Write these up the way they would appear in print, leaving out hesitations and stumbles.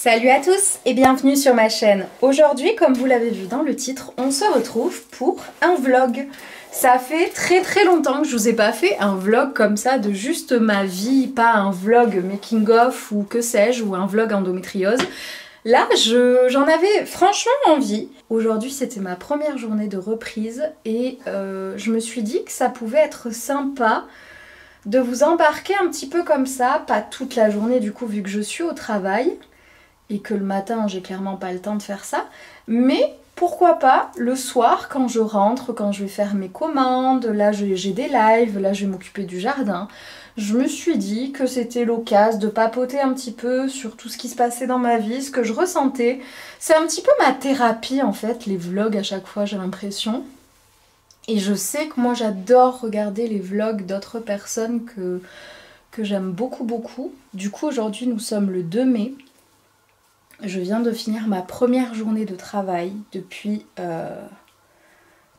Salut à tous et bienvenue sur ma chaîne. Aujourd'hui, comme vous l'avez vu dans le titre, on se retrouve pour un vlog. Ça fait très longtemps que je vous ai pas fait un vlog comme ça de juste ma vie, pas un vlog making of ou que sais-je, ou un vlog endométriose. Là, j'en avais franchement envie. Aujourd'hui, c'était ma première journée de reprise et je me suis dit que ça pouvait être sympa de vous embarquer un petit peu comme ça, pas toute la journée du coup vu que je suis au travail et que le matin j'ai clairement pas le temps de faire ça, mais pourquoi pas le soir quand je rentre, quand je vais faire mes commandes, là j'ai des lives, là je vais m'occuper du jardin. Je me suis dit que c'était l'occasion de papoter un petit peu sur tout ce qui se passait dans ma vie, ce que je ressentais. C'est un petit peu ma thérapie en fait, les vlogs à chaque fois j'ai l'impression. Et je sais que moi j'adore regarder les vlogs d'autres personnes que j'aime beaucoup. Du coup aujourd'hui nous sommes le 2 mai. Je viens de finir ma première journée de travail depuis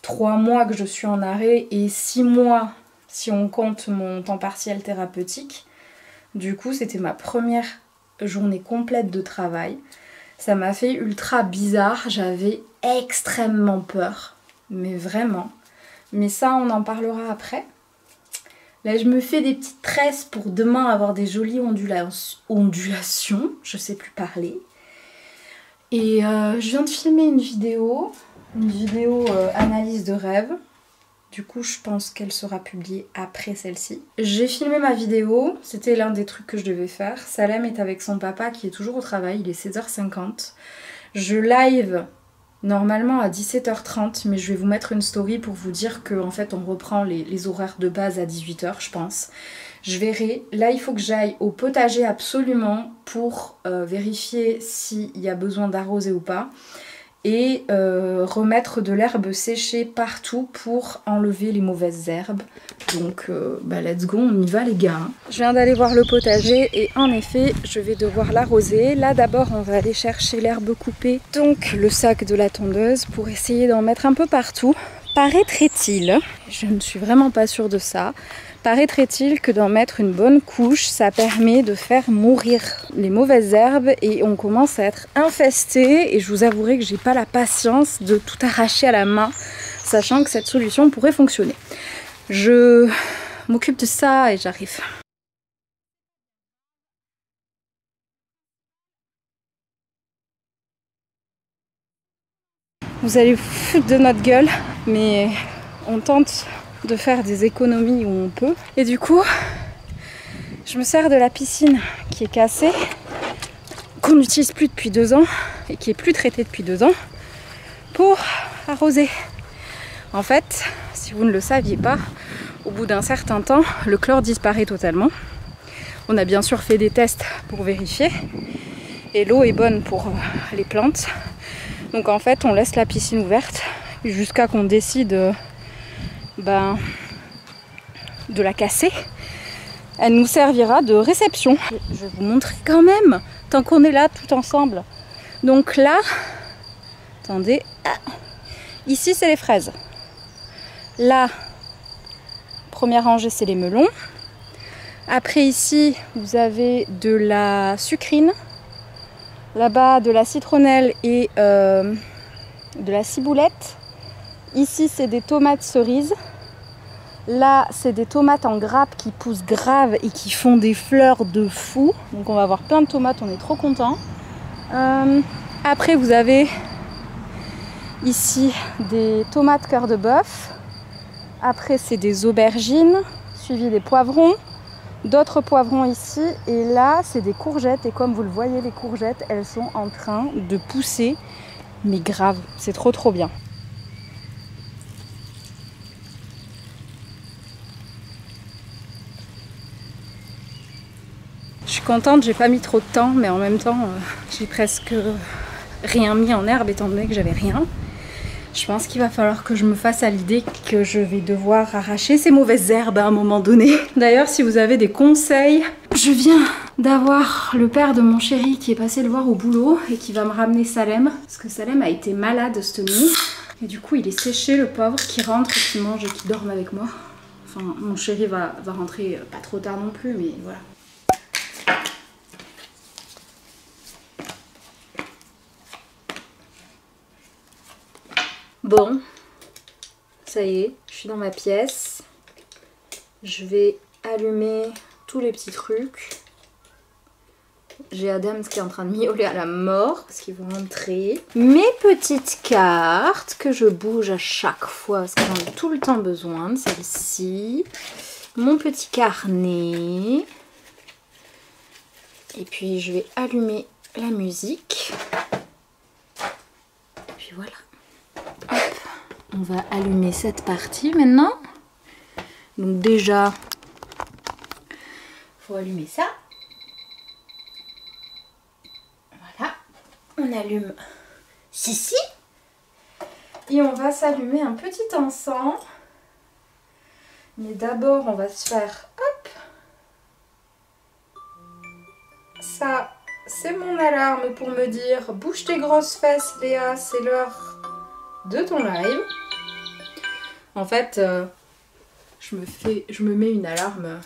3 mois que je suis en arrêt et 6 mois si on compte mon temps partiel thérapeutique. Du coup c'était ma première journée complète de travail. Ça m'a fait ultra bizarre, j'avais extrêmement peur, mais vraiment. Mais ça on en parlera après. Là je me fais des petites tresses pour demain avoir des jolies ondulations, je sais plus parler. Et je viens de filmer une vidéo analyse de rêve. Du coup je pense qu'elle sera publiée après celle-ci. J'ai filmé ma vidéo, c'était l'un des trucs que je devais faire. Salem est avec son papa qui est toujours au travail, il est 16h50. Je live normalement à 17h30, mais je vais vous mettre une story pour vous dire qu'en fait on reprend les horaires de base à 18h je pense. Je verrai. Là il faut que j'aille au potager absolument pour vérifier s'il y a besoin d'arroser ou pas. Et remettre de l'herbe séchée partout pour enlever les mauvaises herbes. Donc let's go, on y va les gars. Je viens d'aller voir le potager et en effet je vais devoir l'arroser. Là d'abord on va aller chercher l'herbe coupée, donc le sac de la tondeuse pour essayer d'en mettre un peu partout. Paraîtrait-il, je ne suis vraiment pas sûre de ça, paraîtrait-il que d'en mettre une bonne couche, ça permet de faire mourir les mauvaises herbes et on commence à être infesté. Et je vous avouerai que j'ai pas la patience de tout arracher à la main, sachant que cette solution pourrait fonctionner. Je m'occupe de ça et j'arrive. Vous allez vous foutre de notre gueule, mais on tente de faire des économies où on peut. Et du coup, je me sers de la piscine qui est cassée, qu'on n'utilise plus depuis 2 ans et qui est plus traitée depuis 2 ans, pour arroser. En fait, si vous ne le saviez pas, au bout d'un certain temps, le chlore disparaît totalement. On a bien sûr fait des tests pour vérifier et l'eau est bonne pour les plantes. Donc en fait, on laisse la piscine ouverte jusqu'à qu'on décide de la casser. Elle nous servira de réception. Je vais vous montrer quand même, tant qu'on est là tout ensemble. Donc là, attendez, ici c'est les fraises. Là, première rangée c'est les melons. Après ici, vous avez de la sucrine. Là-bas, de la citronnelle et de la ciboulette. Ici, c'est des tomates cerises. Là, c'est des tomates en grappe qui poussent grave et qui font des fleurs de fou. Donc, on va avoir plein de tomates, on est trop contents. Après, vous avez ici des tomates cœur de bœuf. Après, c'est des aubergines, suivi des poivrons. D'autres poivrons ici, et là c'est des courgettes, et comme vous le voyez les courgettes elles sont en train de pousser, mais grave, c'est trop bien. Je suis contente, j'ai pas mis trop de temps, mais en même temps j'ai presque rien mis en herbe étant donné que j'avais rien. Je pense qu'il va falloir que je me fasse à l'idée que je vais devoir arracher ces mauvaises herbes à un moment donné. D'ailleurs, si vous avez des conseils, je viens d'avoir le père de mon chéri qui est passé le voir au boulot et qui va me ramener Salem. Parce que Salem a été malade cette nuit. Et du coup, il est séché, le pauvre, qui rentre, qui mange et qui dorme avec moi. Enfin, mon chéri va rentrer pas trop tard non plus, mais voilà. Bon, ça y est, je suis dans ma pièce. Je vais allumer tous les petits trucs. J'ai Adams qui est en train de miauler à la mort parce qu'ils vont entrer. Mes petites cartes que je bouge à chaque fois parce que j'en ai tout le temps besoin de celle-ci. Mon petit carnet. Et puis je vais allumer la musique. Et puis voilà. Hop. On va allumer cette partie maintenant. Donc déjà, il faut allumer ça. Voilà. On allume ceci. Et on va s'allumer un petit encens. Mais d'abord, on va se faire... Hop. Ça, c'est mon alarme pour me dire « Bouge tes grosses fesses, Léa, c'est l'heure de ton live. » En fait, je me mets une alarme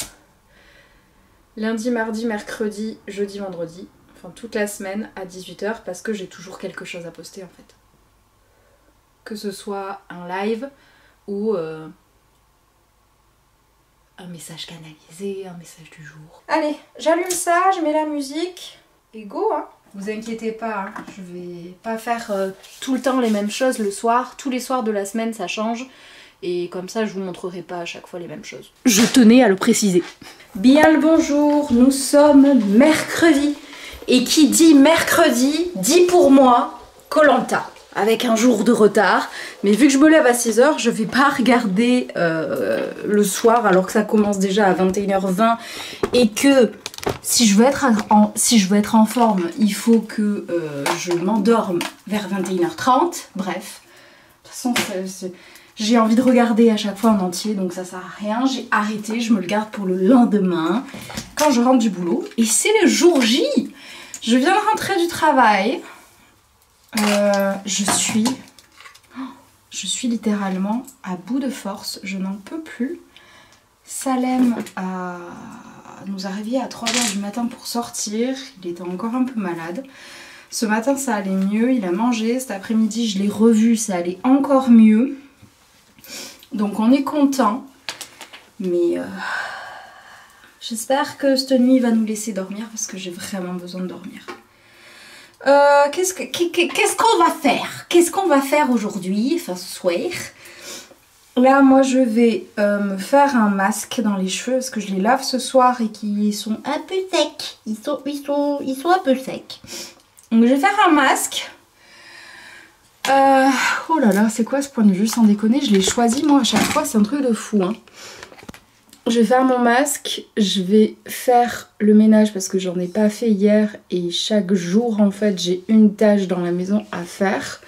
lundi, mardi, mercredi, jeudi, vendredi. Enfin, toute la semaine à 18 h parce que j'ai toujours quelque chose à poster en fait. Que ce soit un live ou un message canalisé, un message du jour. Allez, j'allume ça, je mets la musique et go hein. Vous inquiétez pas, hein, je vais pas faire tout le temps les mêmes choses le soir. Tous les soirs de la semaine ça change. Et comme ça je vous montrerai pas à chaque fois les mêmes choses. Je tenais à le préciser. Bien le bonjour, nous sommes mercredi. Et qui dit mercredi, dit pour moi Koh-Lanta. Avec un jour de retard. Mais vu que je me lève à 6 h, je vais pas regarder le soir alors que ça commence déjà à 21 h 20. Et que si je veux être en forme, il faut que je m'endorme vers 21 h 30. Bref, de toute façon, j'ai envie de regarder à chaque fois en entier, donc ça sert à rien. J'ai arrêté, je me le garde pour le lendemain, quand je rentre du boulot. Et c'est le jour J. Je viens de rentrer du travail. Je suis littéralement à bout de force. Je n'en peux plus. Salem nous a réveillés à 3 h du matin pour sortir. Il était encore un peu malade. Ce matin, ça allait mieux. Il a mangé. Cet après-midi, je l'ai revu. Ça allait encore mieux. Donc on est content, mais j'espère que cette nuit va nous laisser dormir parce que j'ai vraiment besoin de dormir. Qu'est-ce qu'on va faire? Qu'est-ce qu'on va faire aujourd'hui, enfin ce soir? Là moi je vais me faire un masque dans les cheveux parce que je les lave ce soir et qu'ils sont un peu secs. Ils sont un peu secs. Donc je vais faire un masque. Oh là là, c'est quoi ce point de vue sans déconner? Je l'ai choisi moi à chaque fois, c'est un truc de fou hein. Je vais faire mon masque, je vais faire le ménage parce que j'en ai pas fait hier et chaque jour en fait j'ai une tâche dans la maison à faire.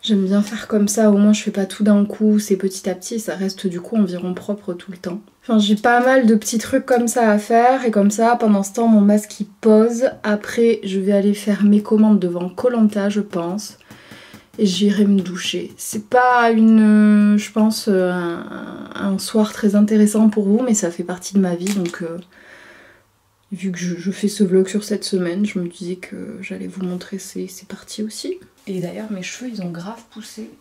J'aime bien faire comme ça, au moins je fais pas tout d'un coup, c'est petit à petit et ça reste du coup environ propre tout le temps. Enfin j'ai pas mal de petits trucs comme ça à faire et comme ça pendant ce temps mon masque il pose. Après je vais aller faire mes commandes devant Koh-Lanta je pense. Et j'irai me doucher. C'est pas je pense, un soir très intéressant pour vous, mais ça fait partie de ma vie, donc vu que je fais ce vlog sur cette semaine, je me disais que j'allais vous montrer ces parties aussi. Et d'ailleurs, mes cheveux, ils ont grave poussé.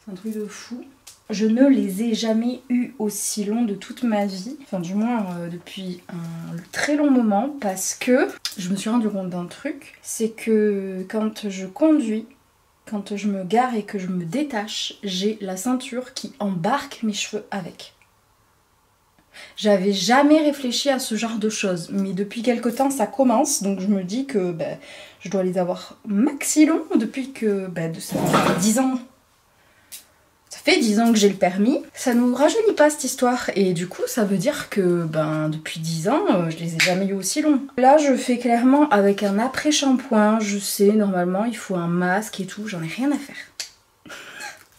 C'est un truc de fou. Je ne les ai jamais eus aussi longs de toute ma vie, enfin du moins depuis un très long moment, parce que je me suis rendu compte d'un truc, c'est que quand je conduis, quand je me gare et que je me détache, j'ai la ceinture qui embarque mes cheveux avec. J'avais jamais réfléchi à ce genre de choses, mais depuis quelque temps ça commence, donc je me dis que je dois les avoir maxi longs depuis que ça fait 10 ans. Ça fait 10 ans que j'ai le permis, ça nous rajeunit pas cette histoire et du coup ça veut dire que depuis 10 ans je les ai jamais eu aussi longs. Là je fais clairement avec un après-shampoing, je sais normalement il faut un masque et tout, j'en ai rien à faire.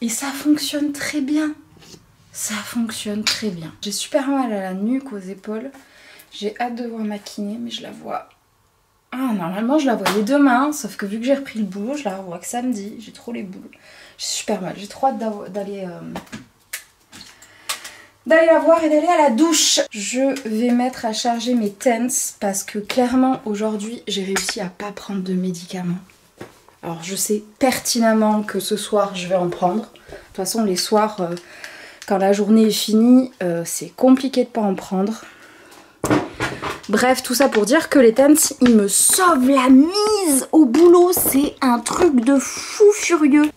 Et ça fonctionne très bien, ça fonctionne très bien. J'ai super mal à la nuque, aux épaules, j'ai hâte de voir ma kiné mais je la vois... Ah normalement je la voyais demain, sauf que vu que j'ai repris le boulot je la revois que samedi, j'ai trop les boules. J'ai super mal, j'ai trop hâte d'aller la voir et d'aller à la douche. Je vais mettre à charger mes tens parce que clairement aujourd'hui j'ai réussi à pas prendre de médicaments. Alors je sais pertinemment que ce soir je vais en prendre. De toute façon les soirs, quand la journée est finie, c'est compliqué de pas en prendre. Bref, tout ça pour dire que les Tens, ils me sauvent la mise au boulot. C'est un truc de fou furieux.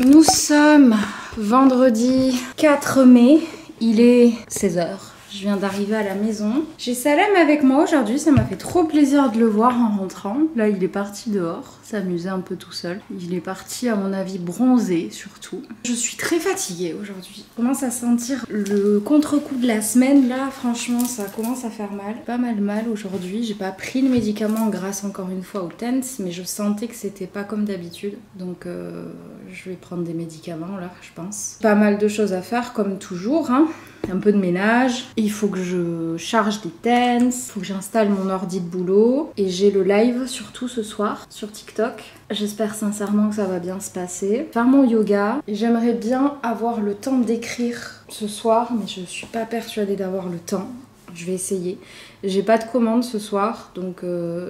Nous sommes vendredi 4 mai, il est 16 h. Je viens d'arriver à la maison. J'ai Salem avec moi aujourd'hui, ça m'a fait trop plaisir de le voir en rentrant. Là, il est parti dehors, s'amuser un peu tout seul. Il est parti, à mon avis, bronzer surtout. Je suis très fatiguée aujourd'hui. Je commence à sentir le contre-coup de la semaine. Là, franchement, ça commence à faire mal. Pas mal aujourd'hui. J'ai pas pris le médicament grâce encore une fois au TENS, mais je sentais que c'était pas comme d'habitude. Donc, je vais prendre des médicaments là, je pense. Pas mal de choses à faire comme toujours, hein. Un peu de ménage, il faut que je charge des TENS, il faut que j'installe mon ordi de boulot et j'ai le live surtout ce soir sur TikTok. J'espère sincèrement que ça va bien se passer. Faire mon yoga, j'aimerais bien avoir le temps d'écrire ce soir mais je suis pas persuadée d'avoir le temps. Je vais essayer. J'ai pas de commande ce soir donc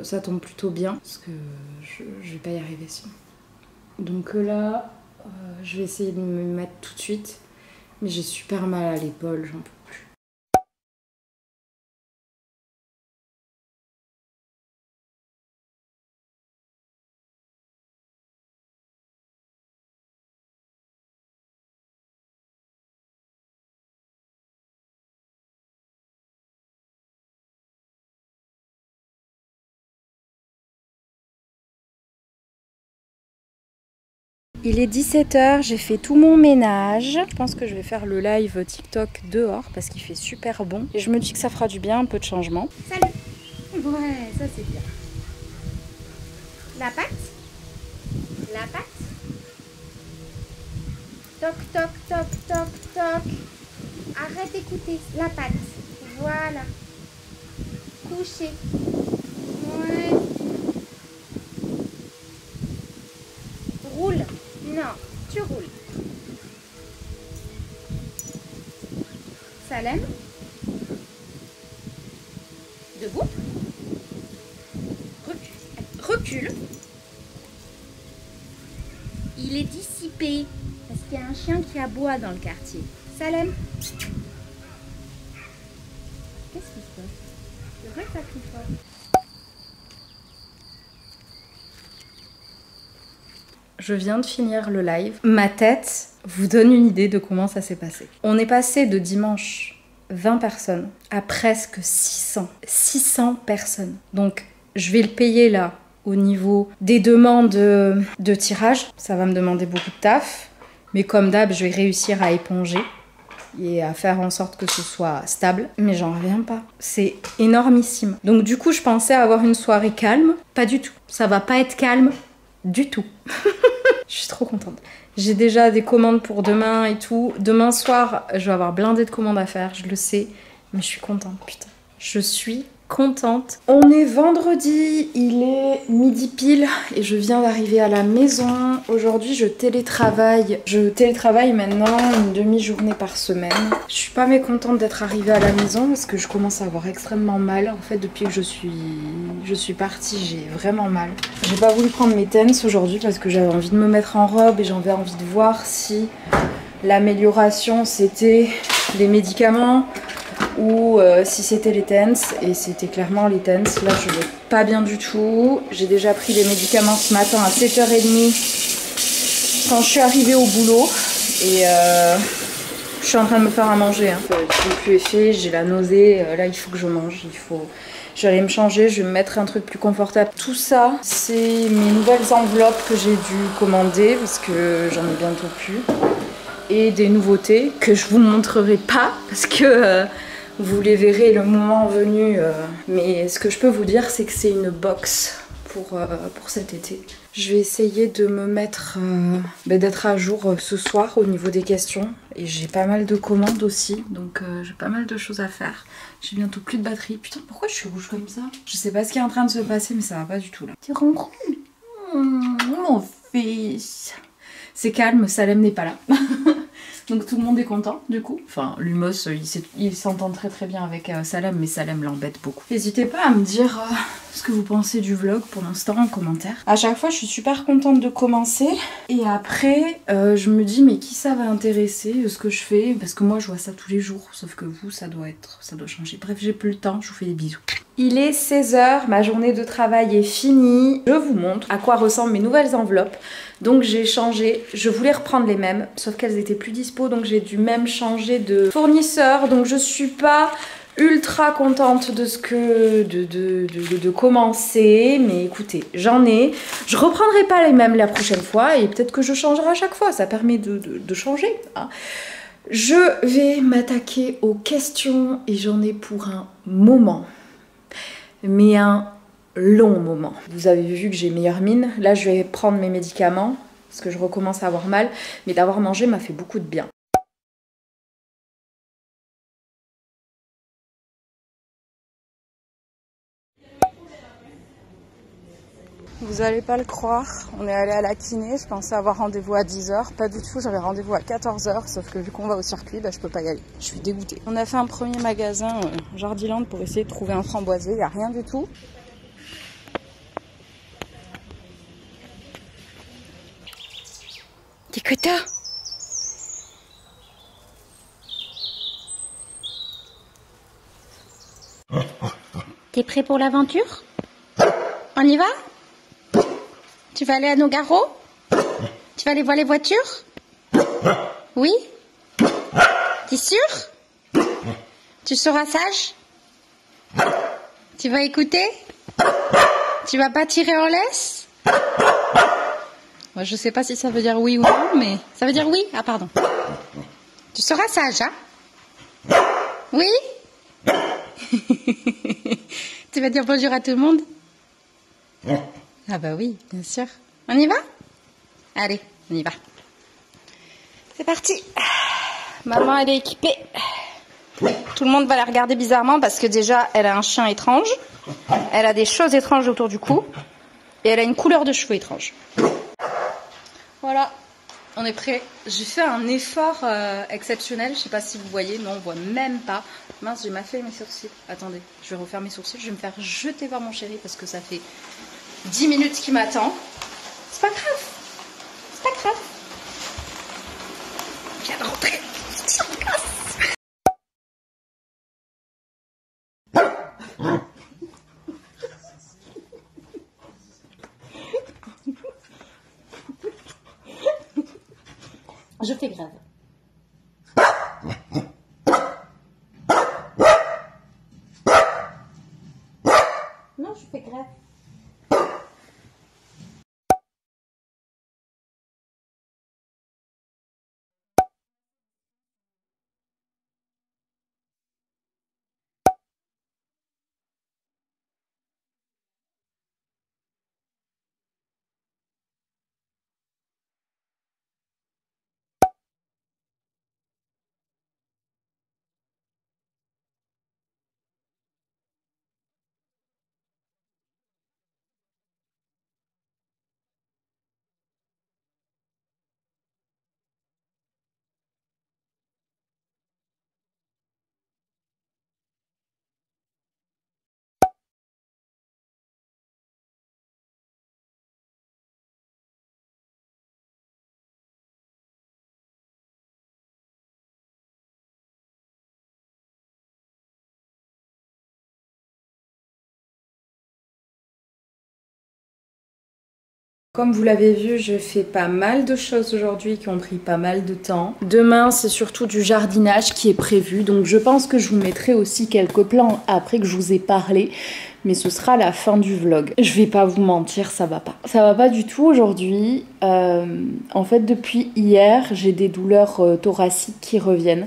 ça tombe plutôt bien parce que je vais pas y arriver sinon. Donc là, je vais essayer de me mettre tout de suite. Mais j'ai super mal à l'épaule, j'en peux plus. Il est 17 h, j'ai fait tout mon ménage. Je pense que je vais faire le live TikTok dehors parce qu'il fait super bon. Et je me dis que ça fera du bien, un peu de changement. Salut! Ouais, ça c'est bien. La patte? La patte? Toc, toc, toc, toc, toc. Arrête d'écouter. La patte. Voilà. Coucher. Ouais. Roule. Non, tu roules. Salem. Debout. Recule. Il est dissipé. Parce qu'il y a un chien qui aboie dans le quartier. Salem. Qu'est-ce qui se passe? C'est vrai que ça crie fort. Je viens de finir le live. Ma tête vous donne une idée de comment ça s'est passé. On est passé de dimanche 20 personnes à presque 600. 600 personnes. Donc je vais le payer là au niveau des demandes de tirage. Ça va me demander beaucoup de taf. Mais comme d'hab, je vais réussir à éponger et à faire en sorte que ce soit stable. Mais j'en reviens pas. C'est énormissime. Donc du coup, je pensais avoir une soirée calme. Pas du tout. Ça va pas être calme du tout. Je suis trop contente. J'ai déjà des commandes pour demain et tout. Demain soir, je vais avoir blindé de commandes à faire, je le sais. Mais je suis contente, putain. Je suis contente. On est vendredi, il est midi pile et je viens d'arriver à la maison. Aujourd'hui, je télétravaille. Je télétravaille maintenant une demi-journée par semaine. Je suis pas mécontente d'être arrivée à la maison parce que je commence à avoir extrêmement mal. En fait, depuis que je suis partie, j'ai vraiment mal. J'ai pas voulu prendre mes TENS aujourd'hui parce que j'avais envie de me mettre en robe et j'avais envie de voir si l'amélioration c'était les médicaments ou si c'était les TENS, et c'était clairement les TENS. Là je vais pas bien du tout. J'ai déjà pris les médicaments ce matin à 7 h 30 quand je suis arrivée au boulot et je suis en train de me faire à manger, hein. Je n'ai plus effet, j'ai la nausée, là il faut que je mange, je vais aller me changer, je vais me mettre un truc plus confortable. Tout ça, c'est mes nouvelles enveloppes que j'ai dû commander parce que j'en ai bientôt plus. Et des nouveautés que je vous montrerai pas parce que vous les verrez le moment venu. Mais ce que je peux vous dire, c'est que c'est une box pour cet été. Je vais essayer de me mettre, d'être à jour ce soir au niveau des questions. Et j'ai pas mal de commandes aussi, donc j'ai pas mal de choses à faire. J'ai bientôt plus de batterie. Putain, pourquoi je suis rouge comme ça? Je sais pas ce qui est en train de se passer, mais ça va pas du tout là. Tu ronronnes? Mon fils. C'est calme, Salem n'est pas là. Donc tout le monde est content du coup. Enfin, Lumos, il s'entend très très bien avec Salem, mais Salem l'embête beaucoup. N'hésitez pas à me dire ce que vous pensez du vlog pour l'instant en commentaire. À chaque fois, je suis super contente de commencer. Et après, je me dis, mais qui ça va intéresser, ce que je fais? Parce que moi, je vois ça tous les jours. Sauf que vous, ça doit changer. Bref, j'ai plus le temps, je vous fais des bisous. Il est 16 h, ma journée de travail est finie. Je vous montre à quoi ressemblent mes nouvelles enveloppes. Donc j'ai changé, je voulais reprendre les mêmes, sauf qu'elles étaient plus dispo, donc j'ai dû même changer de fournisseur. Donc je suis pas ultra contente de ce que de commencer, mais écoutez, j'en ai. Je reprendrai pas les mêmes la prochaine fois et peut-être que je changerai à chaque fois, ça permet de changer. Hein. Je vais m'attaquer aux questions et j'en ai pour un moment, mais un long moment. Vous avez vu que j'ai meilleure mine. Là, je vais prendre mes médicaments parce que je recommence à avoir mal, mais d'avoir mangé m'a fait beaucoup de bien. Vous allez pas le croire, on est allé à la kiné, je pensais avoir rendez-vous à 10 h, pas du tout, j'avais rendez-vous à 14 h, sauf que vu qu'on va au circuit, bah, je peux pas y aller, je suis dégoûtée. On a fait un premier magasin Jardiland pour essayer de trouver un framboisier, il n'y a rien du tout. Dakota! T'es prêt pour l'aventure? On y va? Tu vas aller à Nogaro? Tu vas aller voir les voitures? Oui? T'es sûr? Tu seras sage? Tu vas écouter? Tu vas pas tirer en laisse? Moi, je sais pas si ça veut dire oui ou non, mais ça veut dire oui? Ah, pardon. Tu seras sage, hein? Oui? Tu vas dire bonjour à tout le monde? Ah bah oui, bien sûr. On y va? Allez, on y va. C'est parti. Maman, elle est équipée. Tout le monde va la regarder bizarrement parce que déjà, elle a un chien étrange. Elle a des choses étranges autour du cou. Et elle a une couleur de cheveux étrange. Voilà, on est prêt. J'ai fait un effort exceptionnel. Je sais pas si vous voyez, non, on voit même pas. Mince, j'ai mal fait mes sourcils. Attendez, je vais refaire mes sourcils. Je vais me faire jeter par mon chéri parce que ça fait 10 minutes qu'il m'attend. C'est pas grave. C'est pas grave. Je viens de rentrer. Je fais grève. Non, je fais grève. Comme vous l'avez vu, je fais pas mal de choses aujourd'hui qui ont pris pas mal de temps. Demain, c'est surtout du jardinage qui est prévu. Donc je pense que je vous mettrai aussi quelques plans après que je vous ai parlé. Mais ce sera la fin du vlog. Je vais pas vous mentir, ça va pas. Ça va pas du tout aujourd'hui. En fait, depuis hier, j'ai des douleurs thoraciques qui reviennent.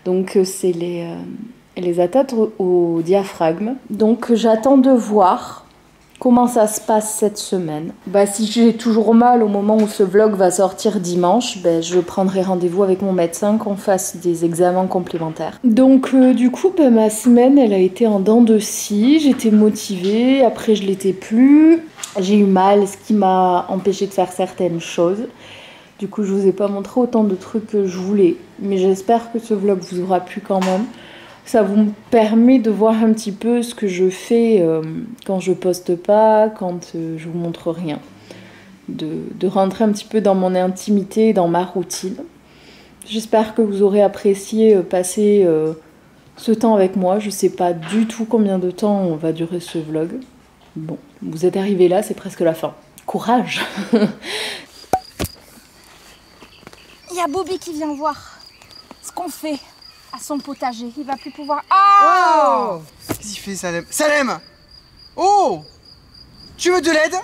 Donc c'est les atteintes au diaphragme. Donc j'attends de voir Comment ça se passe cette semaine? Bah, si j'ai toujours mal au moment où ce vlog va sortir dimanche, je prendrai rendez-vous avec mon médecin qu'on fasse des examens complémentaires. Donc du coup, ma semaine, elle a été en dents de scie. J'étais motivée, après je l'étais plus. J'ai eu mal, ce qui m'a empêché de faire certaines choses. Du coup, je vous ai pas montré autant de trucs que je voulais. Mais j'espère que ce vlog vous aura plu quand même. Ça vous permet de voir un petit peu ce que je fais quand je poste pas, quand je vous montre rien. De rentrer un petit peu dans mon intimité, dans ma routine. J'espère que vous aurez apprécié passer ce temps avec moi. Je sais pas du tout combien de temps on va durer ce vlog. Bon, vous êtes arrivés là, c'est presque la fin. Courage! Il y a Bobby qui vient voir ce qu'on fait à son potager. Il va plus pouvoir... Ah! Oh! Qu'est-ce qu'il fait, Salem? Salem! Oh! Tu veux de l'aide?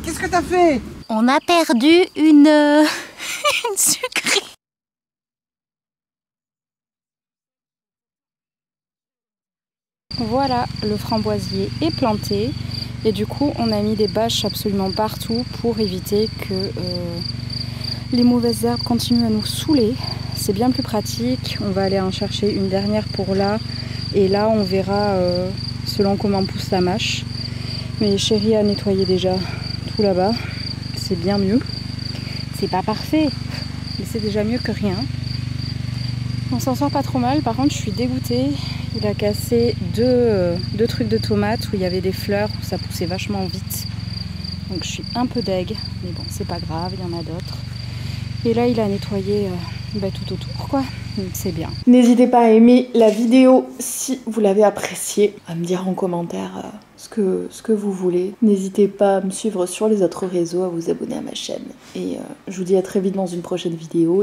Qu'est-ce que t'as fait? On a perdu une sucrerie. Voilà, le framboisier est planté. Et du coup, on a mis des bâches absolument partout pour éviter que les mauvaises herbes continuent à nous saouler. C'est bien plus pratique. On va aller en chercher une dernière pour là. Et là, on verra selon comment pousse la mâche. Mais chérie a nettoyé déjà tout là-bas. C'est bien mieux. C'est pas parfait, mais c'est déjà mieux que rien. On s'en sort pas trop mal. Par contre, je suis dégoûtée. Il a cassé deux trucs de tomates où il y avait des fleurs, où ça poussait vachement vite. Donc je suis un peu deg, mais bon, c'est pas grave, il y en a d'autres. Et là, il a nettoyé tout autour, quoi. Donc c'est bien. N'hésitez pas à aimer la vidéo si vous l'avez appréciée, à me dire en commentaire ce que vous voulez. N'hésitez pas à me suivre sur les autres réseaux, à vous abonner à ma chaîne. Et je vous dis à très vite dans une prochaine vidéo.